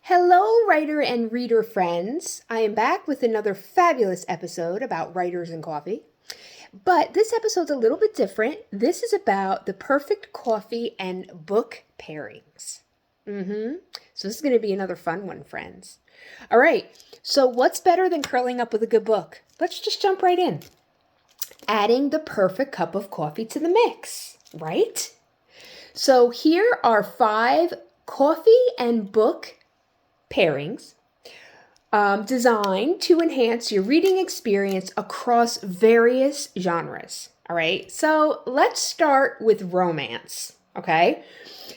Hello, writer and reader friends. I am back with another fabulous episode about writers and coffee. But this episode's a little bit different. This is about the perfect coffee and book pairings. So this is going to be another fun one, friends. All right. So what's better than curling up with a good book? Let's just jump right in. Adding the perfect cup of coffee to the mix, right? So here are 5 coffee and book pairings designed to enhance your reading experience across various genres. All right, so let's start with romance. Okay,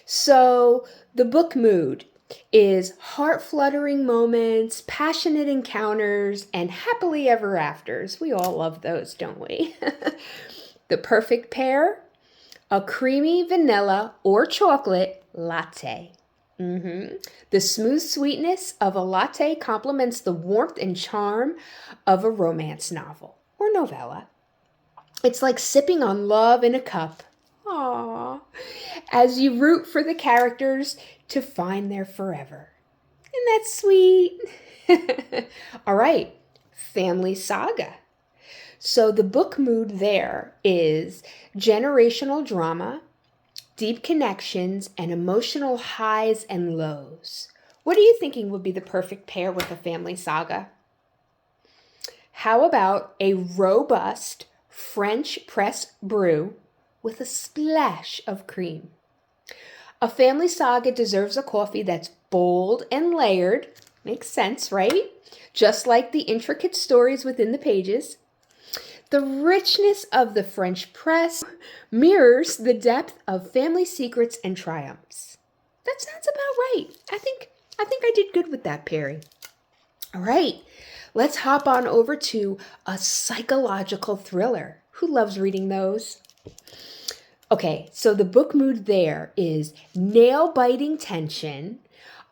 so the book mood is heart-fluttering moments, passionate encounters, and happily ever afters. We all love those, don't we? The perfect pair, a creamy vanilla or chocolate latte. The smooth sweetness of a latte complements the warmth and charm of a romance novel or novella. It's like sipping on love in a cup. Aww. As you root for the characters to find their forever. Isn't that sweet? All right, family saga. So the book mood there is generational drama, deep connections, and emotional highs and lows. What are you thinking would be the perfect pair with a family saga? How about a robust French press brew with a splash of cream? A family saga deserves a coffee that's bold and layered. Makes sense, right? Just like the intricate stories within the pages. The richness of the French press mirrors the depth of family secrets and triumphs. That sounds about right. I think I did good with that pairing. All right, let's hop on over to a psychological thriller. Who loves reading those? Okay, so the book mood there is nail-biting tension,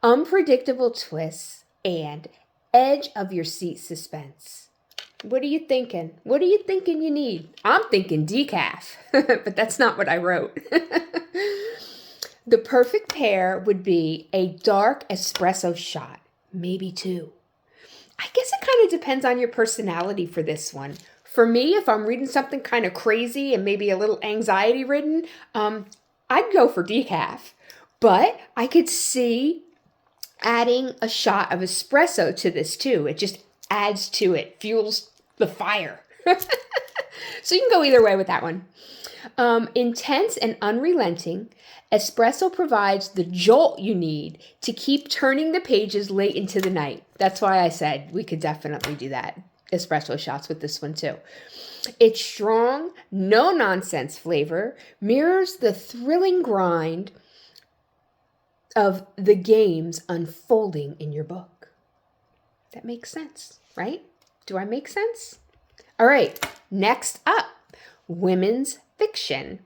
unpredictable twists, and edge of your seat suspense. What are you thinking? What are you thinking you need? I'm thinking decaf, but that's not what I wrote. The perfect pair would be a dark espresso shot, maybe 2. I guess it kind of depends on your personality for this one. For me, if I'm reading something kind of crazy and maybe a little anxiety ridden, I'd go for decaf. But I could see adding a shot of espresso to this too. It just adds to it, fuels the fire. So you can go either way with that one. Intense and unrelenting, espresso provides the jolt you need to keep turning the pages late into the night. That's why I said we could definitely do that. Espresso shots with this one too. Its strong, no-nonsense flavor mirrors the thrilling grind of the games unfolding in your book. That makes sense, right? Do I make sense? All right, next up, women's fiction.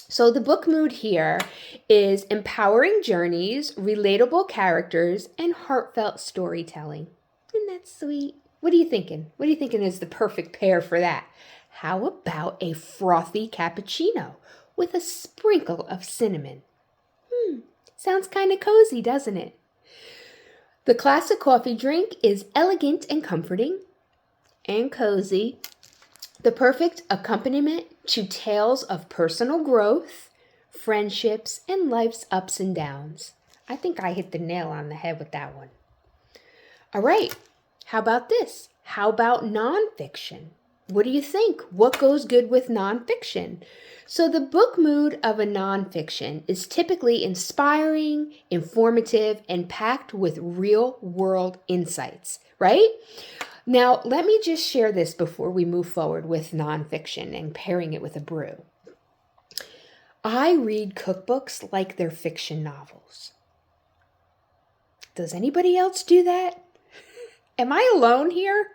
So the book mood here is empowering journeys, relatable characters, and heartfelt storytelling. Isn't that sweet? What are you thinking? What are you thinking is the perfect pair for that? How about a frothy cappuccino with a sprinkle of cinnamon? Sounds kind of cozy, doesn't it? The classic coffee drink is elegant and comforting and cozy. The perfect accompaniment to tales of personal growth, friendships, and life's ups and downs. I think I hit the nail on the head with that one. All right, how about this? How about nonfiction? What do you think? What goes good with nonfiction? So the book mood of a nonfiction is typically inspiring, informative, and packed with real-world insights, right? Now, let me just share this before we move forward with nonfiction and pairing it with a brew. I read cookbooks like they're fiction novels. Does anybody else do that? Am I alone here?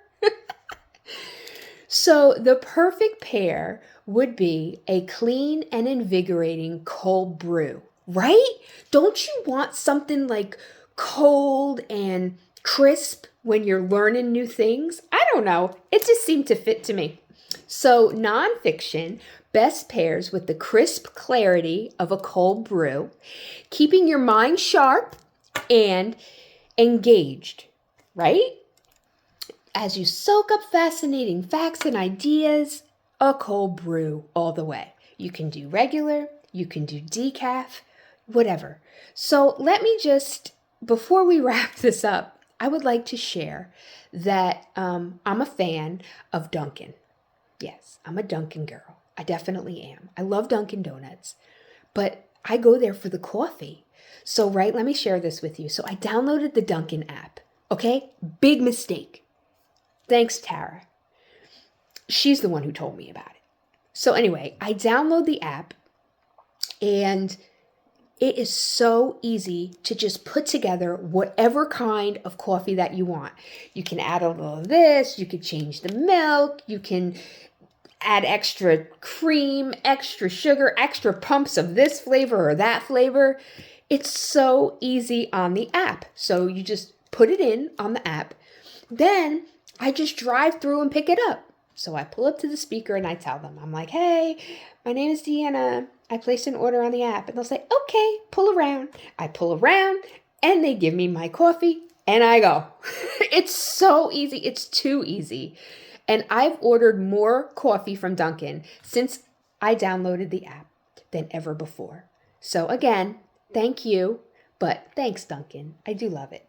So the perfect pair would be a clean and invigorating cold brew, right? Don't you want something like cold and crisp when you're learning new things? I don't know. It just seemed to fit to me. So nonfiction best pairs with the crisp clarity of a cold brew, keeping your mind sharp and engaged, right? As you soak up fascinating facts and ideas, a cold brew all the way. You can do regular, you can do decaf, whatever. So let me just, before we wrap this up, I would like to share that I'm a fan of Dunkin'. Yes, I'm a Dunkin' girl. I definitely am. I love Dunkin' Donuts, but I go there for the coffee. So, right, let me share this with you. So I downloaded the Dunkin' app, okay? Big mistake. Thanks, Tara. She's the one who told me about it. So anyway, I download the app, and it is so easy to just put together whatever kind of coffee that you want. You can add a little of this, you could change the milk, you can add extra cream, extra sugar, extra pumps of this flavor or that flavor. It's so easy on the app. So you just put it in on the app. Then I just drive through and pick it up. So I pull up to the speaker and I tell them, I'm like, hey, my name is Deanna. I placed an order on the app. And they'll say, okay, pull around. I pull around and they give me my coffee and I go. It's so easy. It's too easy. And I've ordered more coffee from Dunkin' since I downloaded the app than ever before. So again, thank you, but thanks, Dunkin'. I do love it.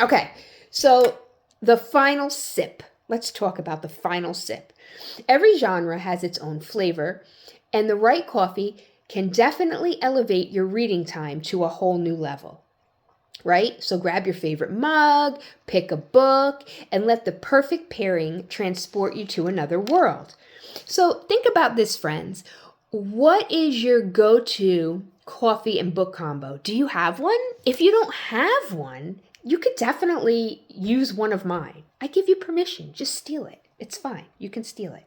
Okay, so the final sip. Let's talk about the final sip. Every genre has its own flavor, and the right coffee can definitely elevate your reading time to a whole new level. Right? So grab your favorite mug, pick a book, and let the perfect pairing transport you to another world. So think about this, friends. What is your go-to coffee and book combo? Do you have one? If you don't have one, you could definitely use one of mine. I give you permission. Just steal it. It's fine. You can steal it.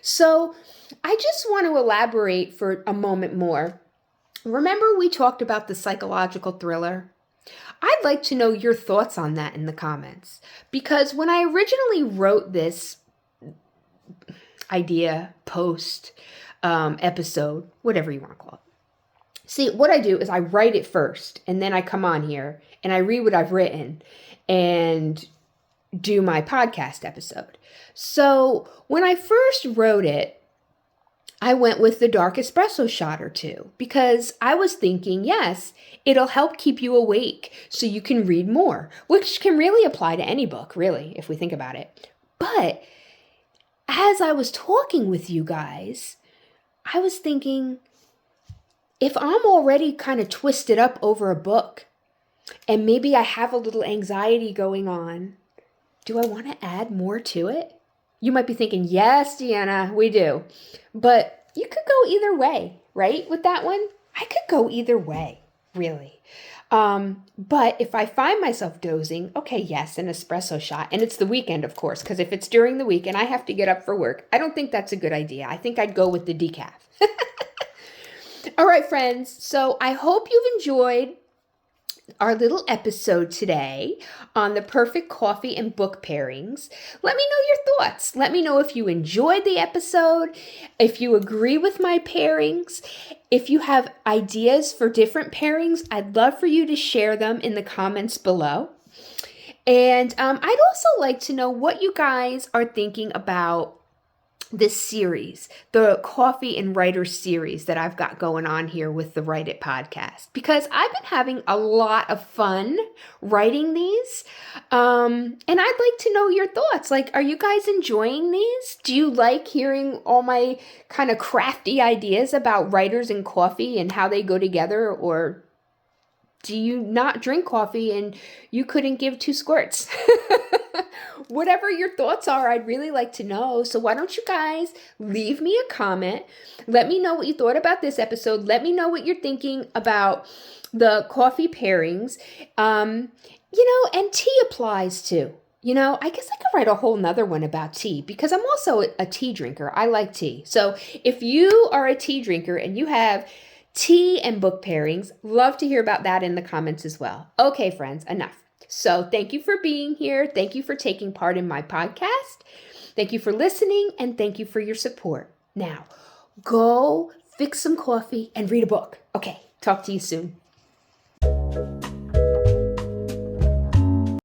So I just want to elaborate for a moment more. Remember we talked about the psychological thriller? I'd like to know your thoughts on that in the comments. Because when I originally wrote this idea, post, episode, whatever you want to call it. See, what I do is I write it first, and then I come on here, and I read what I've written, and do my podcast episode. So when I first wrote it, I went with the dark espresso shot or two because I was thinking, yes, it'll help keep you awake so you can read more, which can really apply to any book, really, if we think about it. But as I was talking with you guys, I was thinking, if I'm already kind of twisted up over a book and maybe I have a little anxiety going on, do I want to add more to it? You might be thinking, yes, Deanna, we do. But you could go either way, right? With that one, I could go either way, really. But if I find myself dozing, okay, yes, an espresso shot. And it's the weekend, of course, because if it's during the week and I have to get up for work, I don't think that's a good idea. I think I'd go with the decaf. All right, friends. So I hope you've enjoyed our little episode today on the perfect coffee and book pairings. Let me know your thoughts. Let me know if you enjoyed the episode, if you agree with my pairings, if you have ideas for different pairings. I'd love for you to share them in the comments below. And I'd also like to know what you guys are thinking about this series, the Coffee and Writer series that I've got going on here with the Write It podcast, because I've been having a lot of fun writing these. And I'd like to know your thoughts. Like, are you guys enjoying these? Do you like hearing all my kind of crafty ideas about writers and coffee and how they go together? Or do you not drink coffee and you couldn't give 2 squirts? Whatever your thoughts are, I'd really like to know. So why don't you guys leave me a comment? Let me know what you thought about this episode. Let me know what you're thinking about the coffee pairings. And tea applies too. I guess I could write a whole nother one about tea because I'm also a tea drinker. I like tea. So if you are a tea drinker and you have tea and book pairings, love to hear about that in the comments as well. Okay, friends, enough. So thank you for being here. Thank you for taking part in my podcast. Thank you for listening, and thank you for your support. Now, go fix some coffee and read a book. Okay, talk to you soon.